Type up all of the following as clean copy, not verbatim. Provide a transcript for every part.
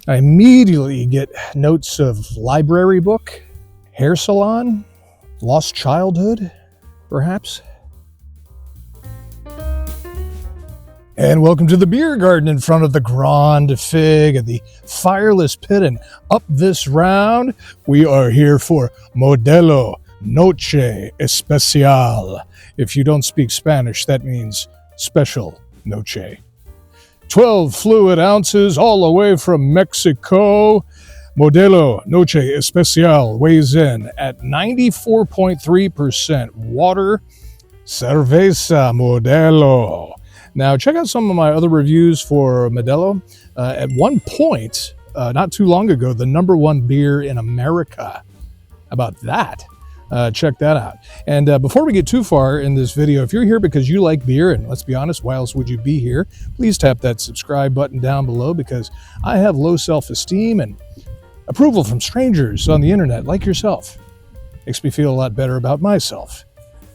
I immediately get notes of library book, hair salon, lost childhood, perhaps. And welcome to the beer garden in front of the Grande Fig and the Fireless Pit. And up this round, we are here for Modelo Noche Especial. If you don't speak Spanish, that means special noche. 12 fluid ounces all the way from Mexico. Modelo Noche Especial weighs in at 94.3% water. Cerveza Modelo. Now, check out some of my other reviews for Modelo. At one point, not too long ago, the #1 beer in America. How about that? Check that out. And before we get too far in this video, if you're here because you like beer, and let's be honest, why else would you be here? Please tap that subscribe button down below, because I have low self-esteem and approval from strangers on the internet like yourself. Makes me feel a lot better about myself.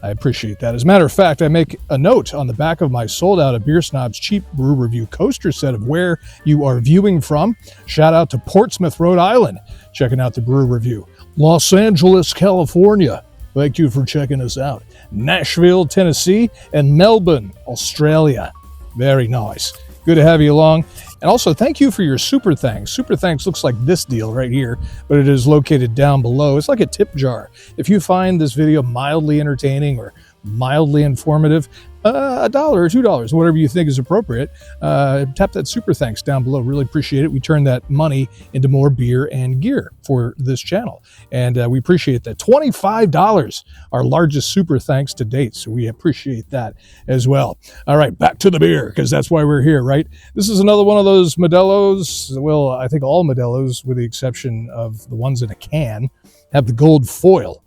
I appreciate that. As a matter of fact, I make a note on the back of my sold out of Beer Snob's cheap brew review coaster set of where you are viewing from. Shout out to Portsmouth, Rhode Island, checking out the brew review. Los Angeles, California, thank you for checking us out. Nashville, Tennessee, and Melbourne, Australia. Very nice. Good to have you along. And also, thank you for your super thanks. Super thanks looks like this deal right here, but it is located down below. It's like a tip jar. If you find this video mildly entertaining or mildly informative, $1 or $2, whatever you think is appropriate, tap that super thanks down below. Really appreciate it. We turn that money into more beer and gear for this channel, and we appreciate that. $25, our largest super thanks to date, so we appreciate that as well. All right, back to the beer, because that's why we're here, right? This is another one of those Modelos. Well, I think all Modelos, with the exception of the ones in a can, have the gold foil.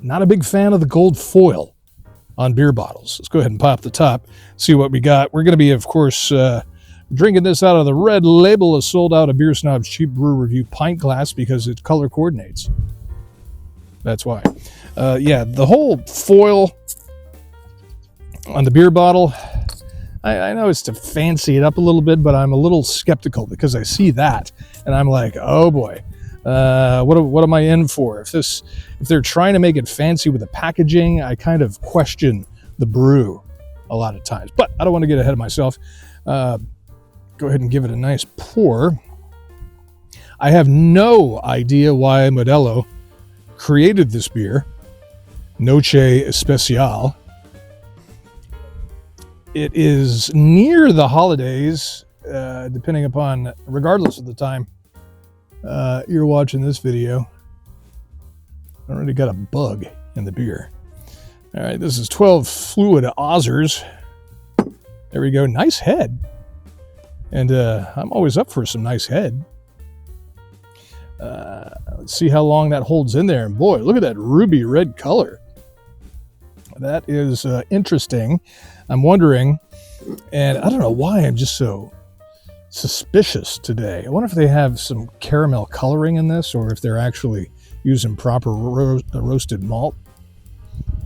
Not a big fan of the gold foil on beer bottles. Let's go ahead and pop the top, see what we got. We're going to be, of course, drinking this out of the red label, a sold out of Beer Snob's cheap brew review pint glass, because it color coordinates. That's why. Yeah, the whole foil on the beer bottle, I know it's to fancy it up a little bit, but I'm a little skeptical because I see that and I'm like, oh boy. What am I in for? If they're trying to make it fancy with the packaging, I kind of question the brew a lot of times. But I don't want to get ahead of myself. Go ahead and give it a nice pour. I have no idea why Modelo created this beer, Noche Especial. It is near the holidays, depending upon, regardless of the time you're watching this video. I already got a bug in the beer. All right, this is 12 fluid Ozzers. There we go. Nice head. And I'm always up for some nice head. Let's see how long that holds in there. And boy, look at that ruby red color. That is interesting. I'm wondering, and I don't know why I'm just so suspicious today. I wonder if they have some caramel coloring in this, or if they're actually using proper roasted malt.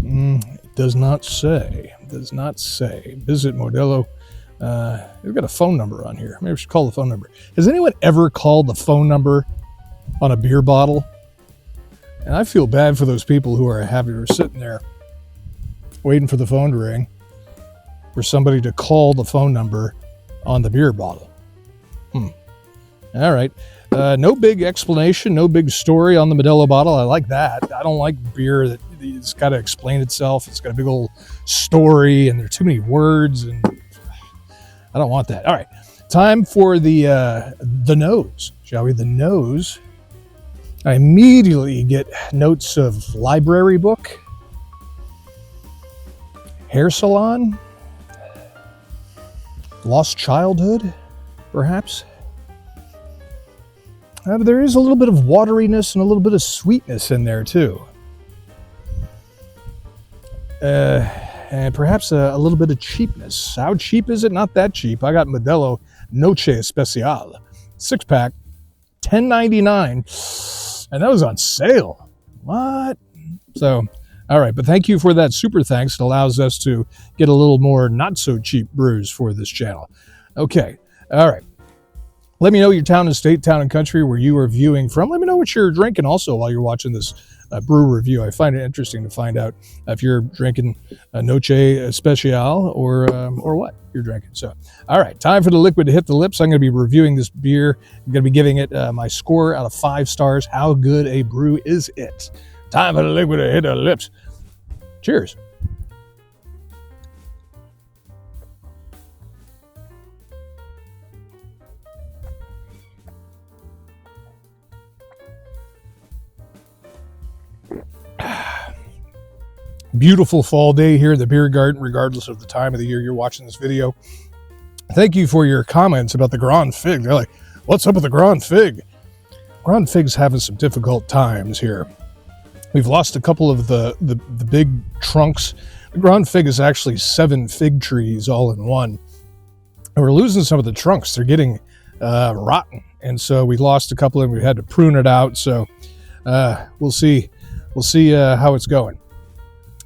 It does not say. It does not say. Visit Modelo. We've got a phone number on here. Maybe we should call the phone number. Has anyone ever called the phone number on a beer bottle? And I feel bad for those people who are sitting there waiting for the phone to ring, for somebody to call the phone number on the beer bottle. All right. No big explanation, no big story on the Modelo bottle. I like that. I don't like beer that it's got to explain itself. It's got a big old story, and there are too many words, and I don't want that. All right. Time for the nose, shall we? The nose. I immediately get notes of library book, hair salon, lost childhood, perhaps. But there is a little bit of wateriness and a little bit of sweetness in there too. And perhaps a little bit of cheapness. How cheap is it? Not that cheap. I got Modelo Noche Especial 6-pack, $10.99, and that was on sale. What? So, all right, but thank you for that super thanks. It allows us to get a little more not so cheap brews for this channel. Okay, all right. Let me know your town and state, town and country where you are viewing from. Let me know what you're drinking also while you're watching this brew review. I find it interesting to find out if you're drinking a Noche Especial or what you're drinking. So, all right, time for the liquid to hit the lips. I'm going to be reviewing this beer. I'm going to be giving it my score out of 5 stars. How good a brew is it? Time for the liquid to hit the lips. Cheers. Beautiful fall day here in the beer garden, regardless of the time of the year you're watching this video. Thank you for your comments about the Grand Fig. They're like, what's up with the Grand Fig? Grand Fig's having some difficult times here. We've lost a couple of the big trunks. The Grand Fig is actually 7 fig trees all in one. And we're losing some of the trunks. They're getting rotten. And so we lost a couple and we had to prune it out. So we'll see. We'll see how it's going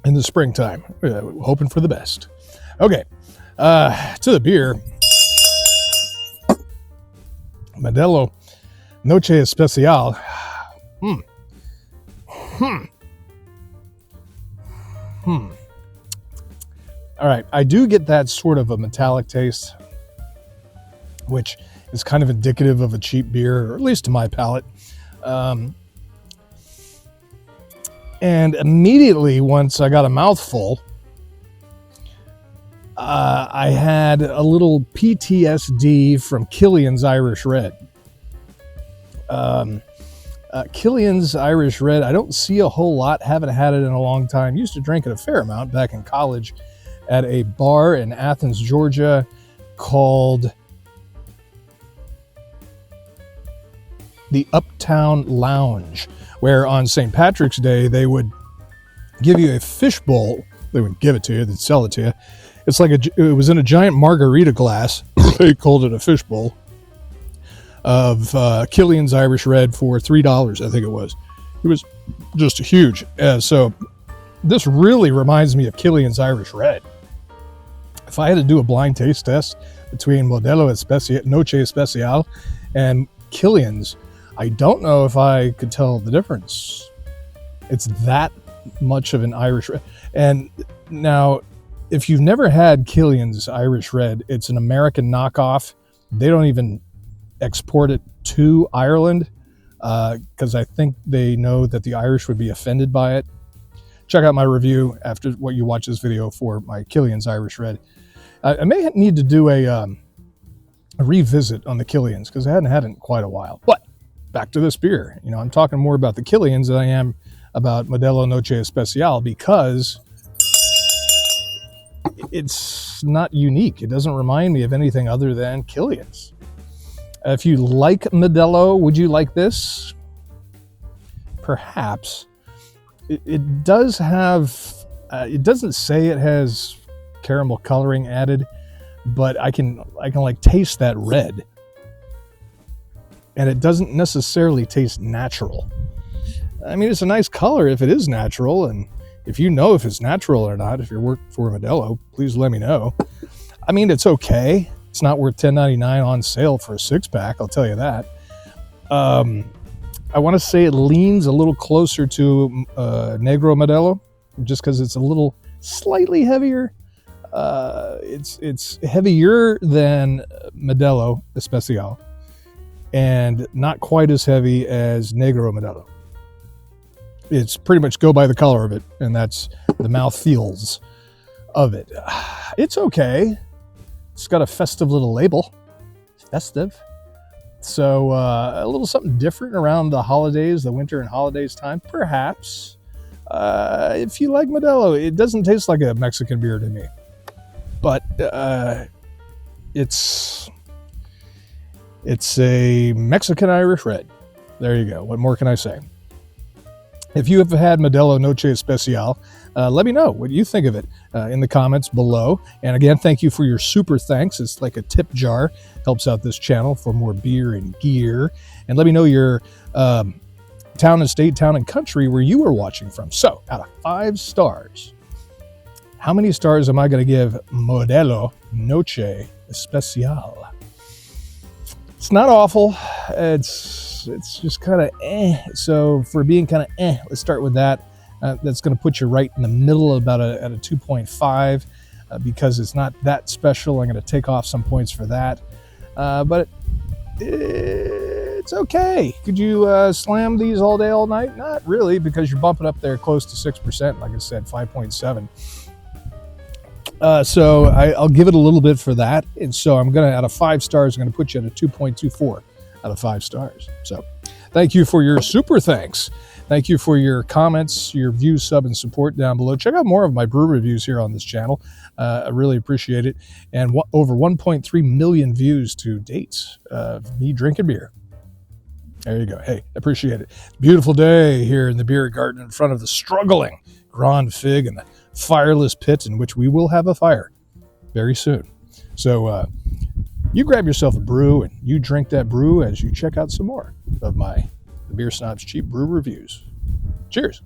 in the springtime. Hoping for the best. Okay, to the beer. Modelo Noche Especial. All right, I do get that sort of a metallic taste, which is kind of indicative of a cheap beer, or at least to my palate. And immediately, once I got a mouthful, I had a little PTSD from Killian's Irish Red. Killian's Irish Red, I don't see a whole lot. Haven't had it in a long time. Used to drink it a fair amount back in college at a bar in Athens, Georgia called the Uptown Lounge, where on St. Patrick's Day, they would give you a fish bowl. They wouldn't give it to you, they'd sell it to you. It's like it was in a giant margarita glass. They called it a fish bowl of Killian's Irish Red for $3, I think it was. It was just huge. So this really reminds me of Killian's Irish Red. If I had to do a blind taste test between Modelo Noche Especial and Killian's, I don't know if I could tell the difference. It's that much of an Irish Red. And now, if you've never had Killian's Irish Red, it's an American knockoff. They don't even export it to Ireland because I think they know that the Irish would be offended by it. Check out my review after what you watch this video for my Killian's Irish Red. I may need to do a revisit on the Killian's because I hadn't had it in quite a while. But back to this beer. You know, I'm talking more about the Killian's than I am about Modelo Noche Especial because it's not unique. It doesn't remind me of anything other than Killian's. If you like Modelo, would you like this? Perhaps. It does have, it doesn't say it has caramel coloring added, but I can like taste that red. And it doesn't necessarily taste natural. I mean, it's a nice color if it is natural, and if you know if it's natural or not, if you're working for Modelo, please let me know. I mean, it's okay. It's not worth $10.99 on sale for a 6-pack, I'll tell you that. I want to say it leans a little closer to Negro Modelo, just because it's a little slightly heavier. It's heavier than Modelo Especial, and not quite as heavy as Negro Modelo. It's pretty much go by the color of it, and that's the mouth feels of it. It's okay. It's got a festive little label. Festive. So a little something different around the holidays, the winter and holidays time, perhaps. If you like Modelo, it doesn't taste like a Mexican beer to me. But it's a Mexican Irish Red. There you go. What more can I say? If you have had Modelo Noche Especial, let me know what you think of it in the comments below. And again, thank you for your super thanks. It's like a tip jar. Helps out this channel for more beer and gear. And let me know your town and state, town and country where you are watching from. So, out of 5 stars, how many stars am I going to give Modelo Noche Especial? It's not awful. It's just kind of eh. So for being kind of eh, let's start with that. That's going to put you right in the middle, about at a 2.5. Because it's not that special, I'm going to take off some points for that. But it's okay. Could you slam these all day, all night? Not really, because you're bumping up there close to 6%. Like I said, 5.7. So I'll give it a little bit for that. And so I'm going to, out of 5 stars, I'm going to put you at a 2.24 out of 5 stars. So thank you for your super thanks. Thank you for your comments, your views, sub, and support down below. Check out more of my brew reviews here on this channel. I really appreciate it. And over 1.3 million views to date of me drinking beer. There you go. Hey, appreciate it. Beautiful day here in the beer garden in front of the struggling Grand Fig and the fireless pit in which we will have a fire very soon. So you grab yourself a brew and you drink that brew as you check out some more of my The Beer Snob's Cheap Brew Reviews. Cheers.